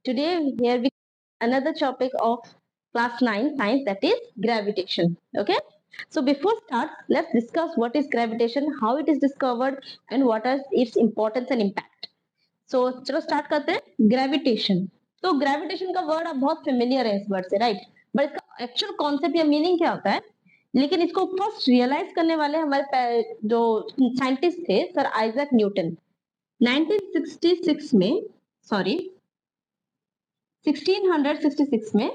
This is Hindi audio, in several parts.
Today here we another topic of class 9 science, that is gravitation. Okay, so before start, let's discuss what is gravitation, how it is discovered, and what is its importance and impact. So चलो start करते हैं gravitation. तो gravitation का word आप बहुत familiar है इस word से, right? बट इसका actual concept या meaning क्या होता है? लेकिन इसको फर्स्ट रियलाइज करने वाले हमारे जो साइंटिस्ट थे सर आइजैक न्यूटन 1966 में, सॉरी 1666 में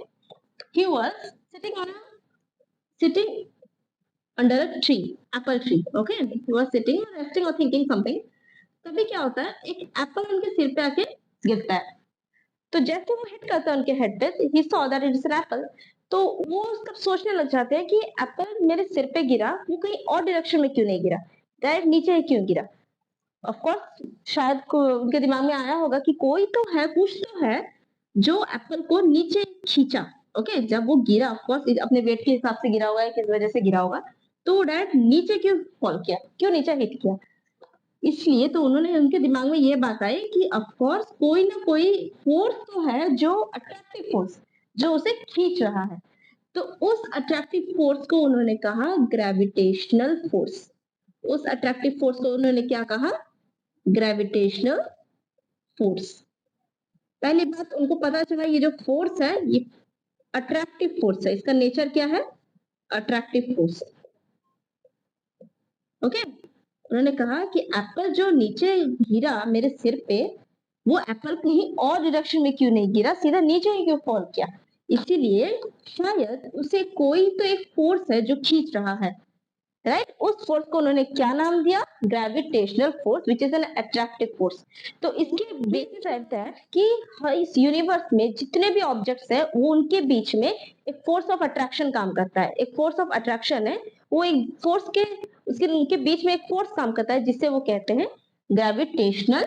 he was sitting under a tree, apple tree. Okay, he was sitting or resting or thinking something. तभी क्या होता है, एक एप्पल उनके सिर पे आके गिरता है. तो जैसे वो हिट करता है उनके हेड पे, he saw that it is an apple. तो वो तब सोचने लग जाते हैं कि एप्पल मेरे सिर पे गिरा, वो कहीं और डायरेक्शन में क्यों नहीं गिरा, डायरेक्ट नीचे ही क्यों गिरा. ऑफ कोर्स शायद उनके दिमाग में आया होगा कि कोई तो है, कुछ तो है जो एप्पल को नीचे खींचा. ओके, जब वो गिरा ऑफ कोर्स अपने वेट के हिसाब से गिरा होगा, किस वजह से गिरा होगा, तो वो डायरेक्ट नीचे क्यों फॉल किया, क्यों नीचे हिट किया. इसलिए तो उन्होंने उनके दिमाग में ये बात आई कि ऑफ कोर्स कोई ना कोई फोर्स तो है, जो अट्रैक्टिव फोर्स, जो उसे खींच रहा है. तो उस अट्रैक्टिव फोर्स को उन्होंने कहा ग्रेविटेशनल फोर्स. उस अट्रैक्टिव फोर्स को उन्होंने क्या कहा, ग्रेविटेशनल फोर्स. पहली बात उनको पता चला ये जो फोर्स है ये अट्रैक्टिव फोर्स है. इसका नेचर क्या है, अट्रैक्टिव फोर्स. ओके, उन्होंने कहा कि एप्पल जो नीचे गिरा मेरे सिर पे, वो एप्पल कहीं और डायरेक्शन में क्यों नहीं गिरा, सीधा नीचे ही क्यों फॉल किया. इसीलिए शायद उसे कोई तो एक फोर्स है जो खींच रहा है, राइट. उस फोर्स को उन्होंने क्या नाम दिया, gravitational force, which is an attractive force. तो इसके बेसिस रहता है कि इस यूनिवर्स में जितने भी ऑब्जेक्ट्स है वो उनके बीच में एक फोर्स ऑफ अट्रैक्शन काम करता है. एक फोर्स ऑफ अट्रैक्शन है, वो एक फोर्स के उसके उनके बीच में एक फोर्स काम करता है जिससे वो कहते हैं ग्रेविटेशनल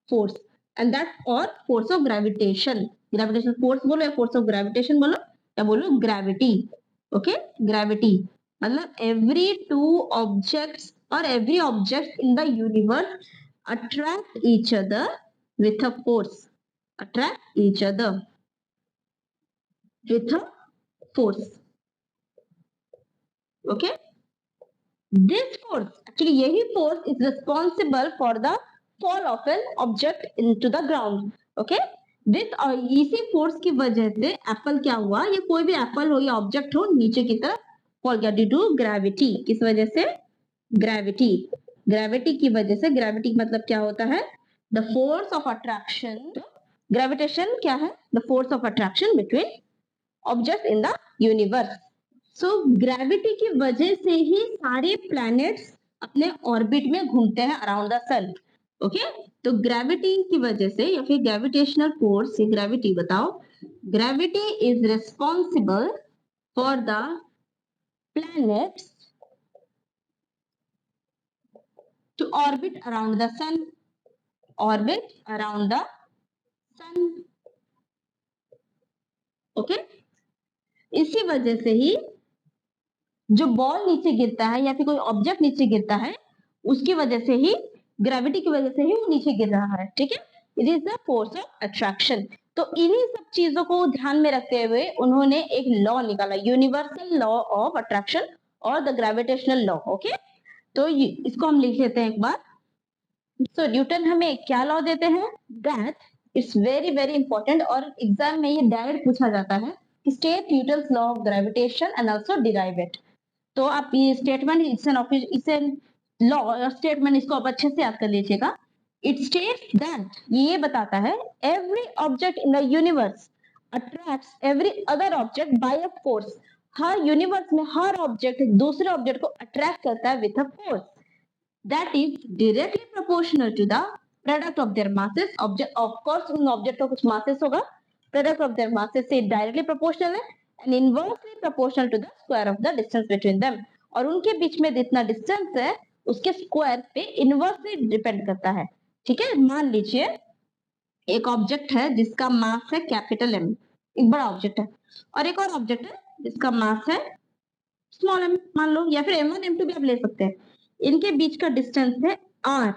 फोर्स. एंड दैट और force of gravitation, gravitational force बोलो या फोर्स ऑफ ग्रेविटेशन बोलो या बोलो ग्रेविटी. ओके, ग्रेविटी मतलब every two objects or every object in the universe attract each other with a force, attract each other with a force. Okay, this force actually यही force is responsible for the fall of an object into the ground. Okay, this इसी force की वजह से एप्पल क्या हुआ, या कोई भी एप्पल हो या ऑब्जेक्ट हो नीचे की तरफ फॉल गया ड्यू टू ग्रेविटी. किस वजह से, ग्रेविटी. ग्रेविटी की वजह से. ग्रेविटी मतलब क्या होता है, the force of attraction. Gravitation क्या है, the force of attraction between object in the universe. So gravity की वजह से ही सारे प्लैनेट्स अपने ऑर्बिट में घूमते हैं अराउंड द सन. ओके, तो ग्रेविटी की वजह से या फिर ग्रेविटेशनल फोर्स से, ग्रेविटी बताओ, gravity is responsible for the planets to orbit around the sun, orbit around the sun. Okay, इसी वजह से ही जो बॉल नीचे गिरता है या फिर कोई ऑब्जेक्ट नीचे गिरता है, उसकी वजह से ही, ग्रेविटी की वजह से ही वो नीचे गिर रहा है. ठीक है, it is the force of attraction. तो इन्हीं सब चीजों को ध्यान में रखते हुए उन्होंने एक लॉ निकाला, यूनिवर्सल लॉ ऑफ अट्रैक्शन और द ग्रेविटेशनल लॉ. ओके, तो इसको हम लिख लेते हैं एक बार. तो न्यूटन हमें क्या लॉ देते हैं, that it's very very important और एग्जाम में ये डायरेक्ट पूछा जाता है कि state Newton's law of gravitation and also derive it. तो आप ये स्टेटमेंट, इट्स एन लॉ और स्टेटमेंट, इसको आप अच्छे से याद कर लीजिएगा. इट स्टेट्स दैट, ये बताता है, every object in the universe attracts every other object by a force. Her universe में हर ऑब्जेक्ट दूसरे ऑब्जेक्ट को अट्रैक्ट करता है with a force that is directly proportional to the product of their masses. Object, of course, उन ऑब्जेक्ट का कुछ masses होगा, product of their masses से directly proportional है, and inversely proportional to the square of the distance between them. और उनके बीच में जितना distance है उसके स्क्वायर पे इनवर्सली डिपेंड करता है. ठीक है, मान लीजिए एक ऑब्जेक्ट है जिसका मास है कैपिटल एम, एक बड़ा ऑब्जेक्ट है, और एक और ऑब्जेक्ट है जिसका मास है स्मॉल एम मान लो, या फिर m1 m2 भी आप ले सकते हैं. इनके बीच का डिस्टेंस है r.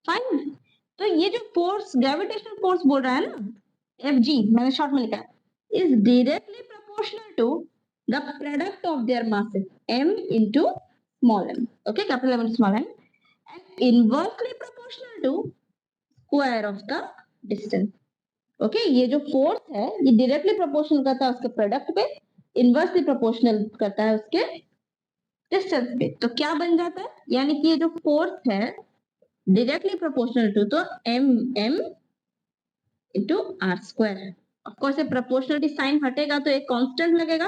फाइन. तो ये जो फोर्स, ग्रेविटेशनल फोर्स बोल रहा है ना, एफ जी मैंने शॉर्ट में लिखा है, is directly proportional to the product of their masses m into small m. Okay, capital M into small m, and inversely proportional to square of the distance. Okay, ये जो फोर्स है ये डायरेक्टली प्रोपोर्शनल करता है उसके प्रोडक्ट पे, इनवर्सली प्रोपोर्शनल करता है उसके डिस्टेंस पे. तो क्या बन जाता है, यानी कि ये जो फोर्स है डायरेक्टली प्रोपोर्शनल टू, तो M M into R square. Of course ये प्रोपोर्शनलिटी साइन हटेगा तो एक कांस्टेंट लगेगा,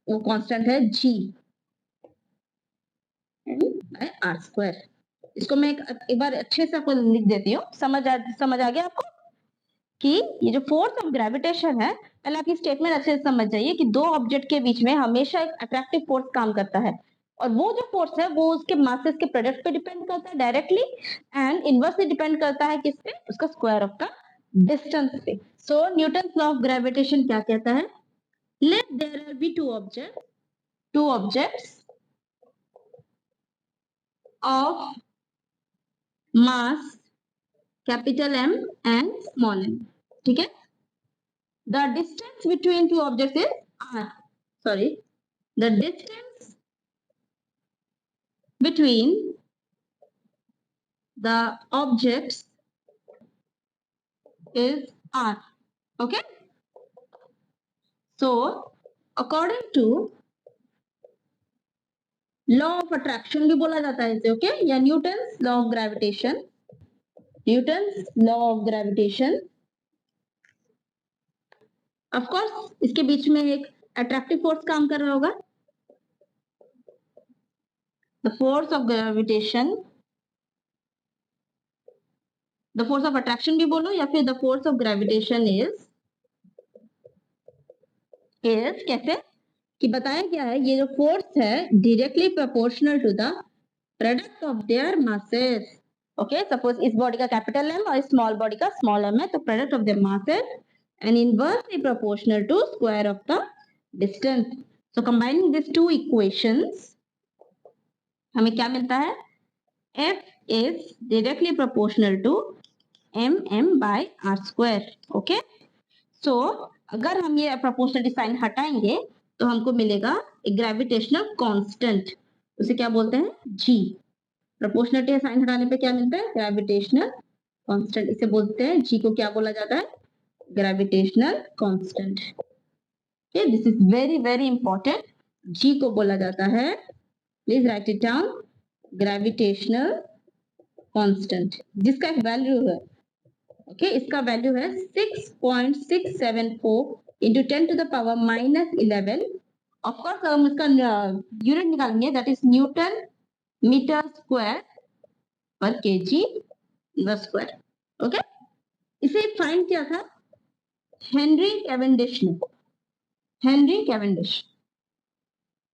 वो कांस्टेंट है जी बाय आर स्क्वायर. इसको मैं एक बार अच्छे से आपको लिख देती हूँ, समझ आ गया आपको कि ये जो फोर्स ऑफ ग्रेविटेशन है, पहले आपकी स्टेटमेंट अच्छे से समझ जाइए कि दो ऑब्जेक्ट के बीच में हमेशा एक अट्रैक्टिव फोर्स काम करता है, और वो जो फोर्स है वो उसके मासेस के प्रोडक्ट पे डिपेंड करता है डायरेक्टली, एंड इनवर्सली डिपेंड करता है किस पे, उसका स्क्वायर ऑफ द डिस्टेंस पे. So Newton law of gravitation क्या कहता है, let there be two objects of mass capital M and small m. ठीक है, the distance between two objects is r. Sorry, the distance between the objects is r. Okay, so according to law of attraction भी बोला जाता है इसे, okay, या Newton's law of gravitation. Newton's law of gravitation, of course इसके बीच में एक अट्रैक्टिव फोर्स काम कर रहा होगा. The force of gravitation, the force of attraction भी बोलो या फिर the force of gravitation is कैसे कि बताया गया है, ये जो फोर्स है directly proportional to the product of their masses. Okay, suppose इस बॉडी का कैपिटल M और स्मॉल बॉडी का स्मॉल m है, तो product of their masses and inversely proportional to square of the distance. So combining this two equations हमें क्या मिलता है, F is directly proportional to mm by r square. Okay, so अगर हम ये प्रोपोर्शनलिटी साइन हटाएंगे तो हमको मिलेगा एक ग्रेविटेशनल कांस्टेंट, उसे क्या बोलते हैं, g. प्रोपोर्शनलिटी साइन हटाने पे क्या मिलता है, ग्रेविटेशनल कांस्टेंट. इसे बोलते हैं g, को क्या बोला जाता है, gravitational constant. Okay, this is very very important. g को बोला जाता है, please right it down, gravitational constant, जिसका एक वैल्यू है, ओके, इसका वैल्यू है 6.674 into 10 to the power minus 11. Of course हम इसका यूनिट निकालेंगे, that is newton metre square per kg square. Okay, इसे फाइंड किया था हेनरी कैवेंडिश ने. हेनरी कैवेंडिश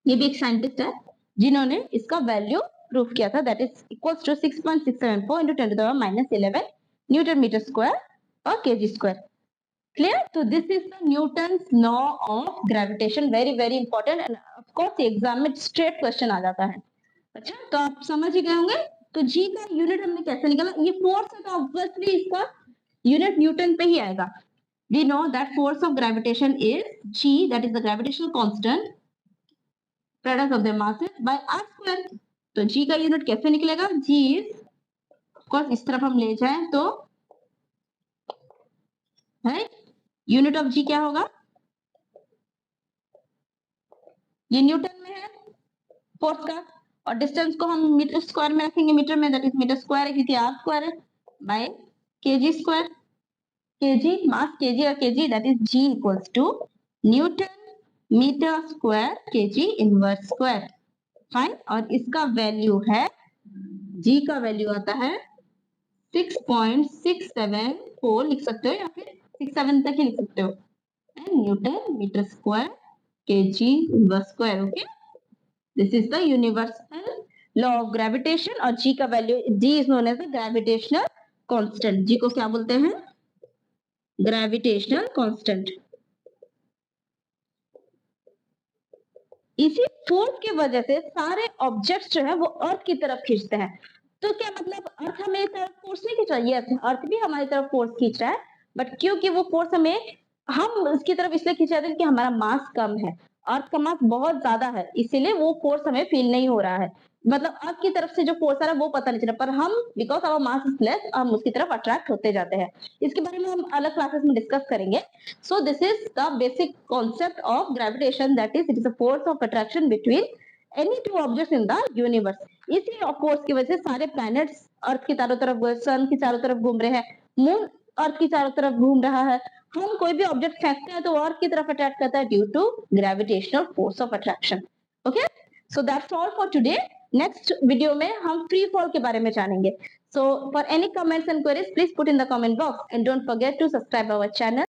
ये भी एक साइंटिस्ट है जिन्होंने इसका वैल्यू प्रूफ किया था, that is equals to 6.674 into 10 to the power minus 11 newton metre square और केजी स्क्वायर. क्लियर? तो this is the Newton's law of gravitation, very very important, and of course exam में स्ट्रेट क्वेश्चन आ जाता है. अच्छा, तो आप समझ ही गए होंगे. तो जी का यूनिट हमने कैसे निकाला, ये फोर्स है तो ऑब्वियसली इसका यूनिट न्यूटन पे ही आएगा. We know that force of gravitation is G, that is the gravitational constant product of the masses by R square. तो जी का यूनिट कैसे निकलेगा, जी इज, ऑफ कोर्स इस तरफ हम ले जाएं तो है, यूनिट ऑफ जी क्या होगा, ये न्यूटन में है फोर्स का, और डिस्टेंस को हम मीटर स्क्वायर में रखेंगे, मीटर में, दैट इज मीटर स्क्वायर है क्योंकि आर स्क्वायर है, by kg square. Kg mass, kg और kg, that is G equals to newton metre square kg inverse square. Fine, और इसका वैल्यू है, जी का वैल्यू आता है 6.674 लिख सकते हो या फिर 67 तक ही लिख सकते हो, and newton metre square kg inverse square. Okay, this is the universal law of gravitation, और जी का value, G is known as the gravitational constant. G को क्या बोलते हैं, ग्रेविटेशनल कांस्टेंट. इसी फोर्स की वजह से सारे ऑब्जेक्ट्स जो है वो अर्थ की तरफ खींचते हैं. तो क्या मतलब अर्थ हमें तरफ फोर्स नहीं खींच रहा है, यस अर्थ भी हमारी तरफ फोर्स खींच रहा है, बट क्योंकि वो फोर्स हम उसकी तरफ इसलिए खींचे जाते हैं कि हमारा मास कम है, अर्थ का मास बहुत ज्यादा है, इसीलिए वो फोर्स हमें फील नहीं हो रहा है। मतलब अर्थ की तरफ से जो फोर्स आ रहा है वो पता नहीं चला, पर हम because our mass is less हम उसकी तरफ अट्रैक्ट होते जाते हैं। इसके बारे में हम अलग क्लासेस में डिस्कस करेंगे। So this is the basic concept of gravitation, that is it is a force of attraction between any two objects in the universe. इसी फोर्स की वजह से सारे प्लैनेट्स अर्थ की चारों तरफ, सन की चारों तरफ घूम रहे हैं, मून अर्थ की चारों तरफ घूम रहा है। हम कोई भी ऑब्जेक्ट फेंकते हैं तो अर्थ की तरफ अट्रैक्ट करता है due to gravitational force of attraction. Okay, so that's all for today. Next video में हम फ्री फॉल के बारे में जानेंगे। So for any comments and queries please put in the comment box and don't forget to subscribe our channel.